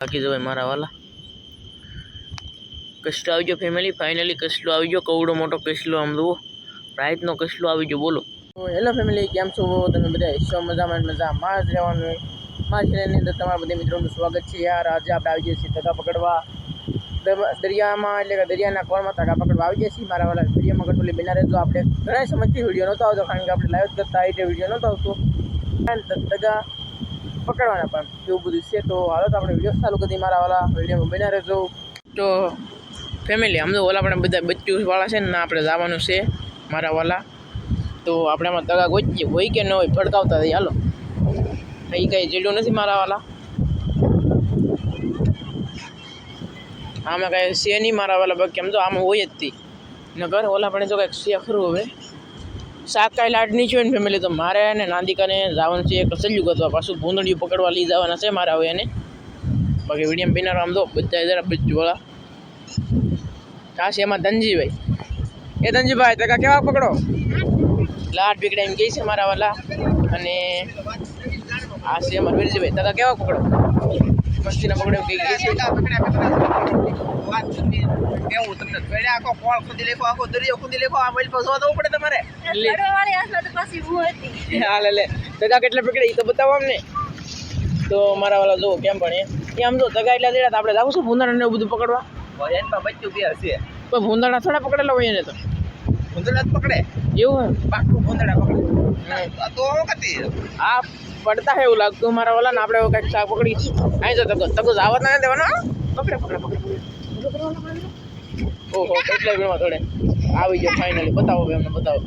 બાકી જો મારા વાલા કસલો આવી ગયો ફેમિલી, ફાઇનલી કસલો આવી ગયો, કવડો મોટો કસલો, આમ જુઓ રાઈતનો કસલો આવી ગયો. બોલો હેલો ફેમિલી, કેમ છો તમે બધા? હિસ્સો મજામાં જ રહેવાનું હોય. મારા ચેનલની અંદર તમારા બધા મિત્રોનું સ્વાગત છે. યાર આજે આપણે આવી જઈએ છીએ ટકા પકડવા દરિયામાં, એટલે કે દરિયાના કોળમાં ટકા પકડવા આવી જઈએ છીએ. મારા વાલા વિડીયોમાં કટોલી બના રહેજો. આપણે ઘણા સમયથી વિડીયો નહોતો આવતો, કારણ કે આપણે લાઈવ કરતા એટલે વિડીયો નહોતો આવતો. ટકા પકડવાના પણ એવું બધું છે. તો હાલો તો આપણે વિડીયો ચાલુ કરી મારા વાલા વિડીયોમાં બના રહેજો. તો ફેમિલી આમ તો ઓલા આપણે બધા બચ્ચુવાળા છે ને આપણે જવાનું છે મારા વાલા. તો આપણે આમાં દગા ગોચીએ, હોય કે ન હોય ફડકાવતા થઈ. હાલો એ કંઈ જેડું નથી મારા વાલા, આમાં કાંઈ છે નહીં મારા વાલા. બાકી આમ તો આમાં હોય જ હતી નગર ઓલા પણ જો કાંઈક છે ખરું. હવે શાક કાંઈ લાડ નહીં છે ને ફેમિલી. તો મારે ને નાંદિકાને જવાનું છે કસલ્યું કરવા, પાછું ભૂંદડીયું પકડવા લઈ જવાના છે મારા હવે એને. બાકી વિડીયો બિનારો આમ તો બધા જરા બચ્ચુવાળા કાશ. એમાં ધનજીભાઈ, એ ધનજીભાઈ ટકા કેવા પકડો? લાટ પીકડા એમ કહે છે મારા વાલા. અને આ છે અમારા વીરજીભાઈ, ટકા કેવા પકડો? મસ્તીના પકડો એવું કંઈ કહે છે. ટકા કેટલા પકડે એ તો બતાવો અમને. તો મારા વાલા જો કેમ પણ એ આમ તો ટકા એટલા દેડા આપણે જાવું છું ભૂંદાણા ને એવું બધું પકડવા. બચ્ચું બે હશે પણ ભૂંદાણા થોડા પકડેલા હોય એને. તો ભૂંદડા જ પકડે એવું હે? પાકું ભૂંદડા પકડે તો આ પડતા હે એવું લાગતું મારા વાલા ને. આપણે કંઈક શાક પકડી અહીં જો તકો આવત ના દેવાનો. પકડે પકડે પકડે. ઓહો કેટલા વેળમાં થોડે આવી ગયો ફાઇનલી. બતાવો ભાઈ અમને, બતાવો.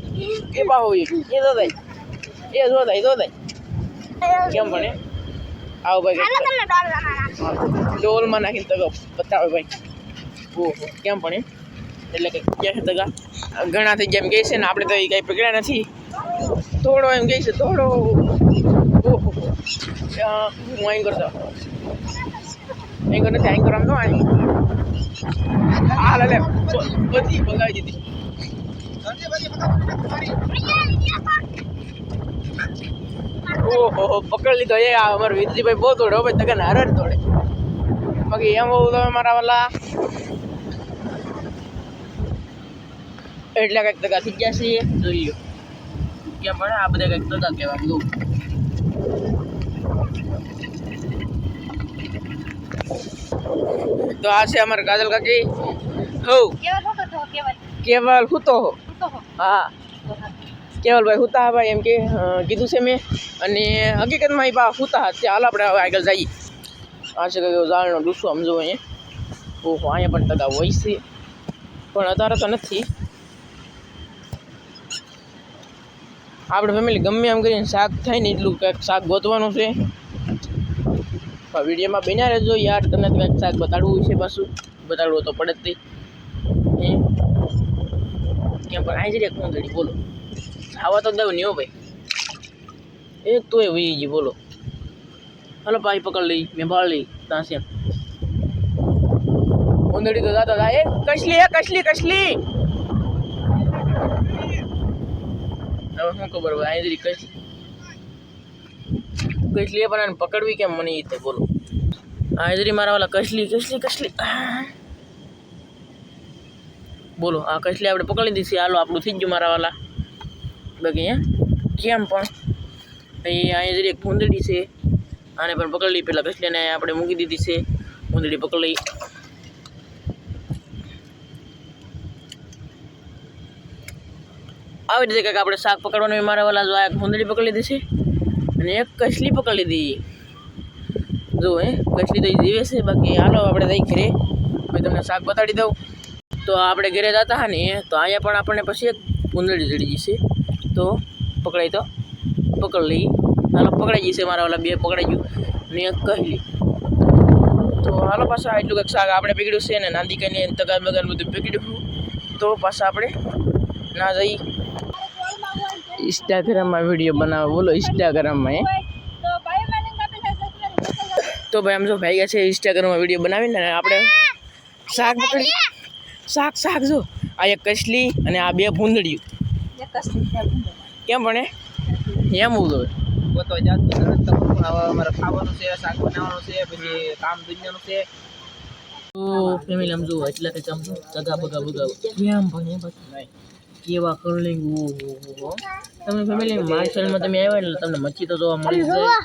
એ બાહુ એ જો દાઈ, એ જો દાઈ કેમ પણ આવો ભાઈ ડોલમાં નાખીને તકો બતાવે ભાઈ. ઓહો કેમ પણ એટલે કે ક્યાં છે તગા ઘણા થઈ ગયા એમ કહે છે ને. આપણે તો એ કાંઈ પકડ્યા નથી. થોડો એમ કહે છે થોડો. ઓહો હું અહીં કરતો અહીં કર નથી, અહીં કર આમ તો અહીં હાલ લે બધી ભગાવી દીધી. ઓહો પકડી લીધો. એ અમારો વિરજીભાઈ બહુ દોડે ભાઈ, તગા ને હર દોડે. બાકી એમ બહુ તમે મારા વાલા એટલે કંઈક ટકા થઈ ગયા છીએ. જોઈ લો કેમ પડે આ બધા કંઈક ટકા કહેવાય. દઉં તો આ છે અમારે કાજલ કાકી. હો કેવલ હુતો હો. હા કેવલભાઈ હુતા ભાઈ એમ કે કીધું છે મેં. અને હકીકતમાં એ બા હુતા તે હાલ આપણે હવે આગળ જઈએ. આ છે કે ઝાડનો ડૂસો આમ જો અહીંયા. ઓહો અહીંયા પણ ટકા હોય છે પણ અત્યારે તો નથી. આપણે ફેમિલી ગમે એમ કરીને શાક થાય ને એટલું કંઈક શાક ગોતવાનું છે. વિડીયોમાં બન્યા રહેજો યાર. તમને કંઈક શાક બતાડવું છે, પાછું બતાડવું તો પડે જ નહીં. કેમ પણ અહીં જ કોંદડી બોલો આવા તો દઉં નહીં હો ભાઈ. એ તોય વહી ગઈ બોલો. હલો ભાઈ પકડ લઈ, મેં ભાળ લઈ ત્યાં છે કોંદડી તો દાદા દા. એ કસલી કસલી હવે શું ખબર હોય અહીં કસલી પણ પકડવી કેમ મને એ બોલો. અહીં મારા વાલા કસલી બોલો. આ કસલી આપણે પકડી દીધી. હાલો આપણું થઈ ગયું મારા વાલા. બાકી કેમ પણ અહીં એક ભૂંદડી છે, આને પણ પકડી લઈ. પેલા કસલીને આપણે મૂકી દીધી છે. ભૂંદડી પકડી લઈ. આવી રીતે કંઈક આપણે શાક પકડવાનું હોય મારા વાલા. જો આ એક ભૂંદડી પકડી લીધી છે અને એક કસલી પકડી લીધી. જો કસલી તો જીવે છે. બાકી હાલો આપણે જઈ ઘરે, ભાઈ તમને શાક બતાડી દઉં. તો આપણે ઘરે જતા હા ને તો અહીંયા પણ આપણને પછી એક ભૂંદડી ચડી જશે. તો પકડાઈ તો પકડી લઈ. હાલો પકડાઈ જશે મારા વાલા. બે પકડાઈ ગયું ને એક કસલી. તો હાલો પાછા એટલું કંઈક શાક આપણે પકડ્યું છે ને નાંદિકાને તગાર બગાર બધું પકડ્યું. તો પાછા આપણે ના જઈ ઇન્સ્ટાગ્રામમાં વિડીયો બનાવો. બોલો ઇન્સ્ટાગ્રામમાં તો ભાઈ આમ જો ભાઈ ગયા છે ઇન્સ્ટાગ્રામમાં વિડીયો બનાવીને આપણે શાક પકડી. શાક જો આ એક કસલી અને આ બે ભૂંદડીયું. કેમ પણ એમ ઉદો ગોતવા જાત તો તરત અમારે ખાવાનું છે, શાક બનાવવાનું છે, પછી કામ દુનિયાનું છે. તો ફેમિલી આમ જુઓ એટલે કંઈક આમ તગા બગા કેમ ભણે બસ કેવા કરલિંગ ઓહો તમે ફેમિલી મારી ચેનલમાં તમે આવ્યા એટલે તમને મચ્છી તો જોવા મળી જાય.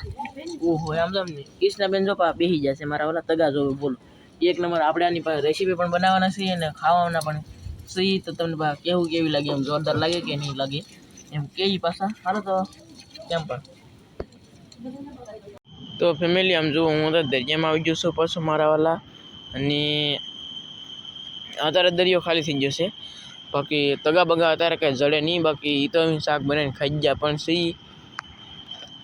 ઓહો આમ તો કૃષ્ણાબેન જો પા બેસી જશે મારા ઓલા તગા જોવે બોલો એક નંબર. આપણે આની પાસે રેસીપી પણ બનાવવાના છીએ અને ખાવાના પણ સહી. તો તમને પા કેવું કેવી લાગે એમ જોરદાર લાગે કે નહીં લાગે એમ કેવી પાછા હાલો તો કેમ પણ. તો ફેમિલી આમ જુઓ હું તો દરિયામાં આવી ગયો છું પાછું મારા વાલા. અને અત્યારે દરિયો ખાલી થઈ ગયો છે. બાકી તગા બગા અત્યારે કંઈ જડે નહીં. બાકી એ તો શાક બનાવીને ખાઈ ગયા પણ સહી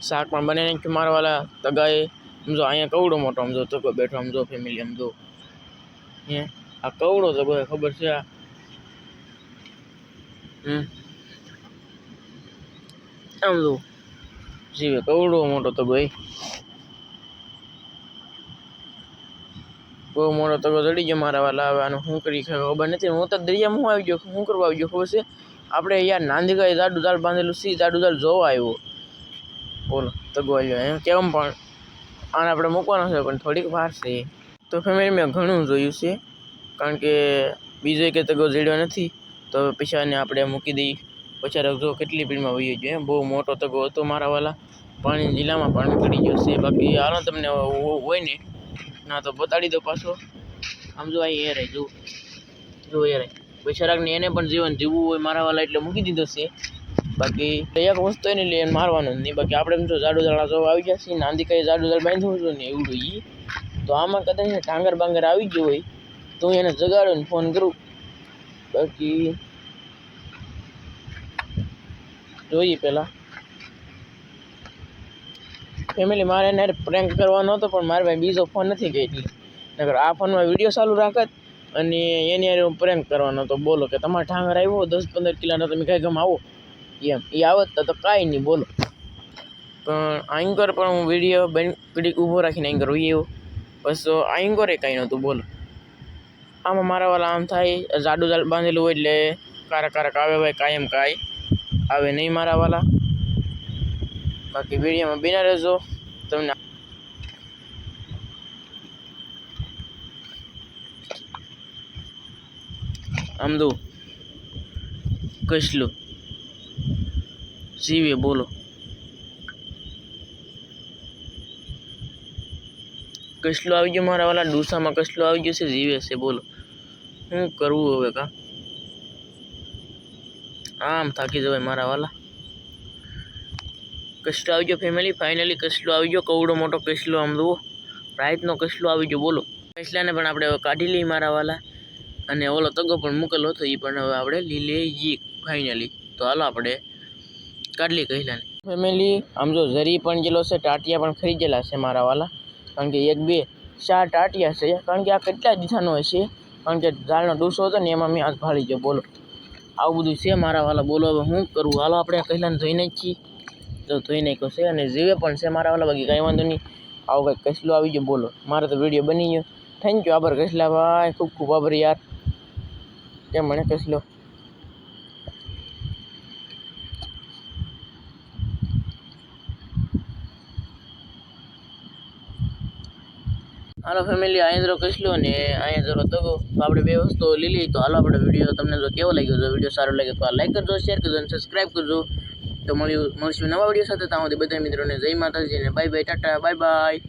શાક પણ બનાવી નાખ્યું મારા વાલા તગાએ. સમજો અહીંયા કવડો મોટો સમજો તગો બેઠો સમજો ફેમિલી સમજો હે આ કવડો તગો ખબર છે આ આમ જો જીવે કવડો મોટો તગો એ બહુ મોટો તગો ચડી ગયો મારા વાલા. હવે આનું શું કરી ખબર નથી. હું તો દરિયામાં હું આવી ગયો શું કરવા આવી ગયો ખબર છે આપણે યાર નાંદીગાય જાડું જાળ બાંધેલું સી જાડું જાળ જોવા આવ્યો બોલો તગો આવ્યો એમ કેમ પણ આને આપણે મૂકવાનો છે પણ થોડીક વાર છે. તો ફેમિલી મેં ઘણું જોયું છે કારણ કે બીજો કે તગો જડ્યો નથી. તો પછી આને આપણે મૂકી દઈએ પછી જો કેટલી સ્પીડમાં વહી ગયો એમ બહુ મોટો તગો હતો મારા વાલા. પાણી જિલ્લામાં પાણી પડી ગયો છે. બાકી હાલો તમને હોય ને ના તો બતાડી દો પાછો. આમ જો અહીં એ રહે જો એ રહે બેચારાકને એને પણ જીવન જીવવું હોય મારા વાલા એટલે મૂકી દીધો છે. બાકી એક વસ્તુ એને લઈને મારવાનું જ નહીં. બાકી આપણે જો જાડુ જાડા જો આવી ગયા છીએ નાંદી કઈ જાડુ જાડ બાંધવું છું ને એવડું ઈ તો આમાં કદાચ ટાંગર બાંગર આવી ગયો હોય તો હું એને જગાડું ને ફોન કરું. બાકી જોઈએ પહેલાં ફેમિલી મારે એને પ્રેન્ક કરવાનો હતો પણ મારે ભાઈ બીજો ફોન નથી કે એટલે નકર આ ફોનમાં વિડીયો ચાલુ રાખત અને એની યાર હું પ્રેન્ક કરવાનો હતો. બોલો કે તમારે ઠાંગર આવ્યો 10-15 કિલોનો તમે કાંઈ ગમ આવો એમ એ આવત તો કાંઈ નહીં બોલો. પણ આંગર પણ હું વિડીયો ઘડીક ઊભો રાખીને આંગર હોય એવું બસ આંગરે કાંઈ નહોતું બોલો. આમાં મારા વાલા આમ થાય જાડું જાડ બાંધેલું હોય એટલે કારક આવે ભાઈ કાયમ કાંઈ આવે નહીં મારા વાલા. બાકી વિડીયોમાં બિના રહેજો તમને આમ દો કસલું જીવે બોલો કસલું આવી ગયું મારા વાલા. ડૂસામાં કસલું આવી ગયું છે જીવે છે બોલો શું કરવું હવે કા આમ થાકી જવાય મારા વાલા. કસલો આવી ગયો ફેમિલી ફાઇનલી કસલો આવી ગયો કવડો મોટો કસલો આમ જુઓ રાઈતનો કસલો આવી ગયો બોલો. કસલાને પણ આપણે હવે કાઢી લઈએ મારા વાલા. અને ઓલો તગો પણ મૂકેલો હતો એ પણ હવે આપણે લઈએ ફાઇનલી. તો હાલો આપણે કાઢી લઈએ કસલાને ફેમિલી. આમ જો જરી પણ ગયેલો છે ટાટિયા પણ ખરીદેલા છે મારા વાલા. કારણ કે 1-2-4 ટાટિયા છે કારણ કે આ કેટલા દિશાનો હશે કારણ કે ઝાડનો ડૂસો હતો ને એમાં મેં હાથ ફાળી ગયો બોલો. આવું બધું છે મારા વાલા બોલો. હવે શું કરવું હાલો આપણે કસલાને ધોઈ નાખીએ. તો ધોઈ નાખ્યો છે અને જીવે પણ છે મારા વાલા. બાકી કાંઈ વાંધો નહીં આવું કંઈક કસલો આવી ગયો બોલો. મારે તો વિડીયો બની ગયો. થેન્ક યુ આભાર કસલા ભાઈ ખૂબ ખૂબ આભાર યાર કેમ મને કસલો. હાલો ફેમિલી અહીંયા જરો કસલો ને અહીંયા જરો તગો તો આપણે બે વસ્તુ લીલી. તો હાલો આપણે વિડીયો તમને જો કેવો લાગ્યો જો વિડીયો સારો લાગે તો આ લાઈક કરજો શેર કરજો અને સબસ્ક્રાઈબ કરજો. તો મળીશું નવા વિડીયો સાથે. ત્યાં સુધી બધા મિત્રોને જય માતાજી ને bye bye Tata bye bye.